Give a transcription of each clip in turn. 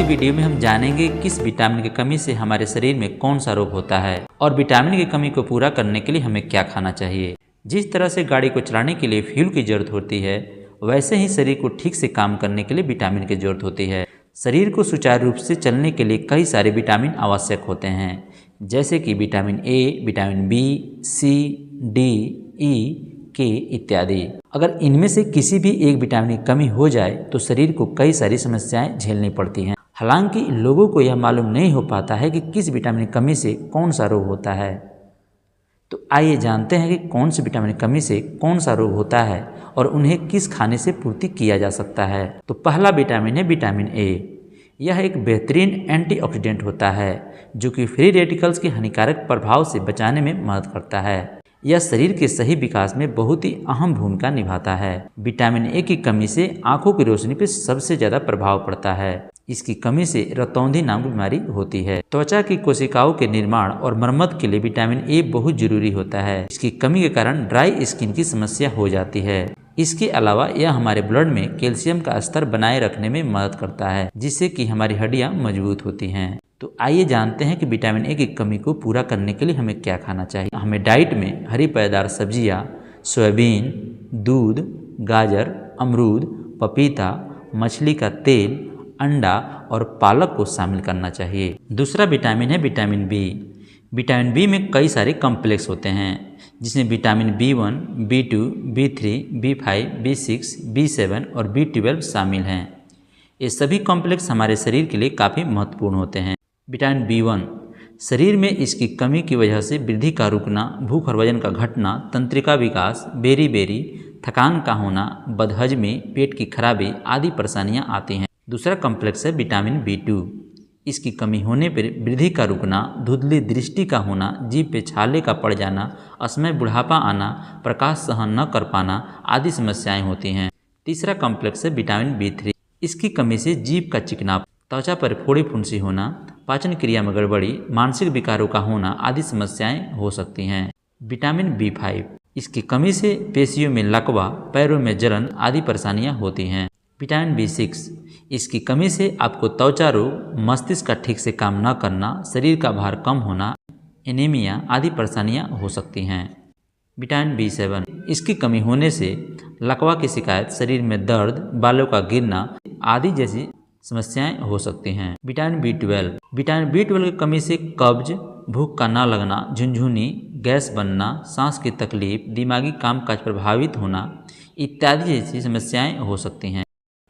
Video में हम जानेंगे किस विटामिन की कमी से हमारे शरीर में कौन सा रोग होता है और विटामिन की कमी को पूरा करने के लिए हमें क्या खाना चाहिए। जिस तरह से गाड़ी को चलाने के लिए फ्यूल की जरूरत होती है, वैसे ही शरीर को ठीक से काम करने के लिए विटामिन की जरूरत होती है। शरीर को सुचारू रूप से चलने के लिए कई सारे विटामिन आवश्यक होते हैं, जैसे कि vitamin A, vitamin B, C, D, E, K इत्यादि। अगर इनमें से किसी भी एक विटामिन की कमी हो जाए तो शरीर को कई सारी समस्याएं झेलनी पड़ती हैं। हालांकि लोगों को यह मालूम नहीं हो पाता है कि किस विटामिन की कमी से कौन सा रोग होता है। तो आइए जानते हैं कि कौन सी विटामिन की कमी से कौन सा रोग होता है और उन्हें किस खाने से पूर्ति किया जा सकता है। तो पहला विटामिन है विटामिन ए। यह एक बेहतरीन एंटीऑक्सीडेंट होता है जो कि फ्री रेडिकल्स के हानिकारक प्रभाव से बचाने में मदद करता है। यह शरीर के सही विकास में बहुत ही अहम भूमिका निभाता है। विटामिन ए की कमी से आंखों की रोशनी पर सबसे ज्यादा प्रभाव पड़ता है। इसकी कमी से रतौंधी नाम की बीमारी होती है। त्वचा की कोशिकाओं के निर्माण और मरम्मत के लिए विटामिन ए बहुत जरूरी होता है। इसकी कमी के कारण ड्राई स्किन की समस्या हो जाती है। इसके अलावा यह हमारे ब्लड में कैल्शियम का स्तर बनाए रखने में मदद करता है, जिससे कि हमारी हड्डियां मजबूत होती हैं। तो आइए जानते हैं कि विटामिन ए की कमी को पूरा करने के लिए हमें क्या खाना चाहिए। हमें डाइट में हरी पत्तेदार सब्जियां, सोयाबीन, दूध, गाजर, अमरूद, पपीता, मछली का तेल, अंडा और पालक को शामिल करना चाहिए। दूसरा विटामिन है विटामिन बी। विटामिन बी में कई सारे कॉम्प्लेक्स होते हैं, जिसमें vitamin B1, B2, B3, B5, B6, B7 और B12 शामिल हैं। ये सभी कॉम्प्लेक्स हमारे शरीर के लिए काफ़ी महत्वपूर्ण होते हैं। विटामिन B1 शरीर में इसकी कमी की वजह से वृद्धि का रुकना, भूख और वजन का घटना, तंत्रिका विकास, बेरी, थकान का होना, बदहजमी, पेट की खराबी आदि परेशानियां आती हैं। दूसरा कॉम्प्लेक्स है विटामिन B2। इसकी कमी होने पर वृद्धि का रुकना, धुंधली दृष्टि का होना, जीभ पे छाले का पड़ जाना, असमय बुढ़ापा आना, प्रकाश सहन न कर पाना आदि समस्याएं होती हैं। तीसरा कॉम्प्लेक्स है विटामिन B3। इसकी कमी से जीभ का चिकना, त्वचा पर फोड़ी फुंसी होना, पाचन क्रिया में गड़बड़ी, मानसिक विकारों का होना आदि समस्याएं हो सकती हैं। विटामिन B5 इसकी कमी से पेशियों में लकवा, पैरों में जलन आदि परेशानियां होती हैं। विटामिन B6 इसकी कमी से आपको त्वचा रोग, मस्तिष्क का ठीक से काम न करना, शरीर का भार कम होना, एनीमिया आदि परेशानियां हो सकती हैं। विटामिन B7 इसकी कमी होने से लकवा की शिकायत, शरीर में दर्द, बालों का गिरना आदि जैसी समस्याएं हो सकती हैं। विटामिन B12 की कमी से कब्ज, भूख का न लगना, झुनझुनी, गैस बनना, सांस की तकलीफ, दिमागी कामकाज प्रभावित होना इत्यादि जैसी समस्याएं हो सकती हैं।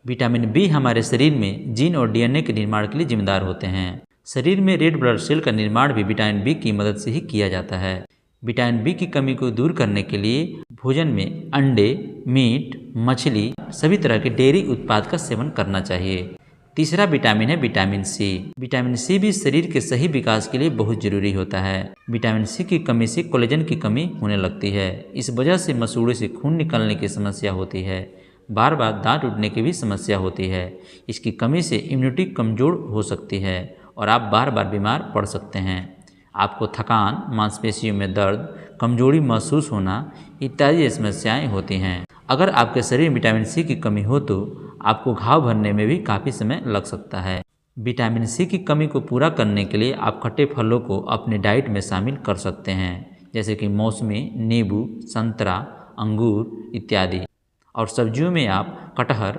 विटामिन बी हमारे शरीर में जीन और DNA के निर्माण के लिए जिम्मेदार होते हैं। शरीर में रेड ब्लड सेल का निर्माण भी विटामिन बी की मदद से ही किया जाता है। विटामिन बी की कमी को दूर करने के लिए भोजन में अंडे, मीट, मछली, सभी तरह के डेयरी उत्पाद का सेवन करना चाहिए। तीसरा विटामिन है विटामिन सी। विटामिन सी भी शरीर के सही विकास के लिए बहुत जरूरी होता है। विटामिन सी की कमी से कोलेजन की कमी होने लगती है। इस वजह से मसूड़े से खून निकलने की समस्या होती है। बार बार दांत टूटने की भी समस्या होती है। इसकी कमी से इम्यूनिटी कमजोर हो सकती है और आप बार बार बीमार पड़ सकते हैं। आपको थकान, मांसपेशियों में दर्द, कमजोरी महसूस होना इत्यादि समस्याएं होती हैं। अगर आपके शरीर में विटामिन सी की कमी हो तो आपको घाव भरने में भी काफ़ी समय लग सकता है। विटामिन सी की कमी को पूरा करने के लिए आप खट्टे फलों को अपने डाइट में शामिल कर सकते हैं, जैसे कि मौसमी, नींबू, संतरा, अंगूर इत्यादि। और सब्जियों में आप कटहर,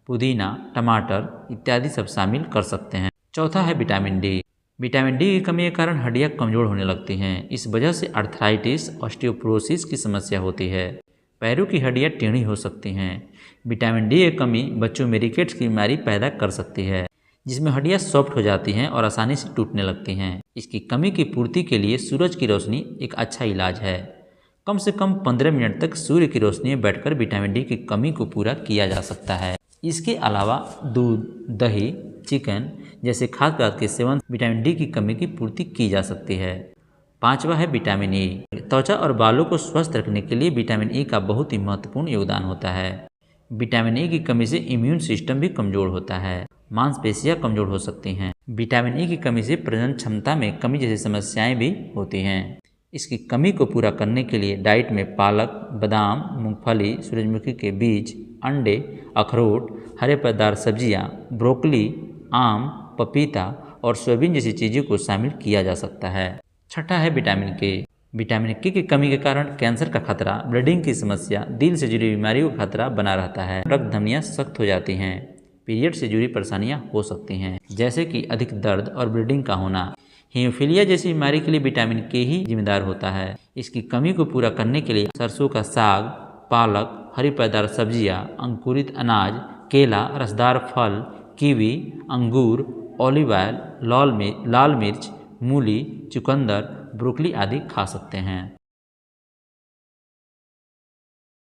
पुदीना, टमाटर इत्यादि सब शामिल कर सकते हैं। चौथा है विटामिन डी। विटामिन डी की कमी के कारण हड्डियां कमजोर होने लगती हैं। इस वजह से आर्थराइटिस, ऑस्टियोपोरोसिस की समस्या होती है। पैरों की हड्डियां टेढ़ी हो सकती हैं। विटामिन डी की कमी बच्चों में रिकेट्स की बीमारी पैदा कर सकती है, जिसमें हड्डियां सॉफ्ट हो जाती हैं और आसानी से टूटने लगती हैं। इसकी कमी की पूर्ति के लिए सूरज की रोशनी एक अच्छा इलाज है। कम से कम 15 मिनट तक सूर्य की रोशनी में बैठकर विटामिन डी की कमी को पूरा किया जा सकता है। इसके अलावा दूध, दही, चिकन जैसे खाद्य पदार्थ के सेवन विटामिन डी की कमी की पूर्ति की जा सकती है। पांचवा है विटामिन ई। त्वचा और बालों को स्वस्थ रखने के लिए विटामिन ई का बहुत ही महत्वपूर्ण योगदान होता है। विटामिन ई की कमी से इम्यून सिस्टम भी कमजोर होता है। मांसपेशियां कमजोर हो सकती हैं। विटामिन ई की कमी से प्रजनन क्षमता में कमी जैसी समस्याएं भी होती हैं। इसकी कमी को पूरा करने के लिए डाइट में पालक, बादाम, मूंगफली, सूरजमुखी के बीज, अंडे, अखरोट, हरे पत्तेदार सब्जियां, ब्रोकली, आम, पपीता और सोयाबीन जैसी चीज़ों को शामिल किया जा सकता है। छठा है विटामिन के। विटामिन के की कमी के कारण कैंसर का खतरा, ब्लीडिंग की समस्या, दिल से जुड़ी बीमारियों का खतरा बना रहता है। रक्त धमनियाँ सख्त हो जाती हैं। पीरियड से जुड़ी परेशानियाँ हो सकती हैं, जैसे कि अधिक दर्द और ब्लीडिंग का होना। हीमोफीलिया जैसी बीमारी के लिए विटामिन के ही जिम्मेदार होता है। इसकी कमी को पूरा करने के लिए सरसों का साग, पालक, हरी पैदार सब्जियां, अंकुरित अनाज, केला, रसदार फल, कीवी, अंगूर, ऑलिव ऑयल, लाल मिर्च, मूली, चुकंदर, ब्रोकली आदि खा सकते हैं।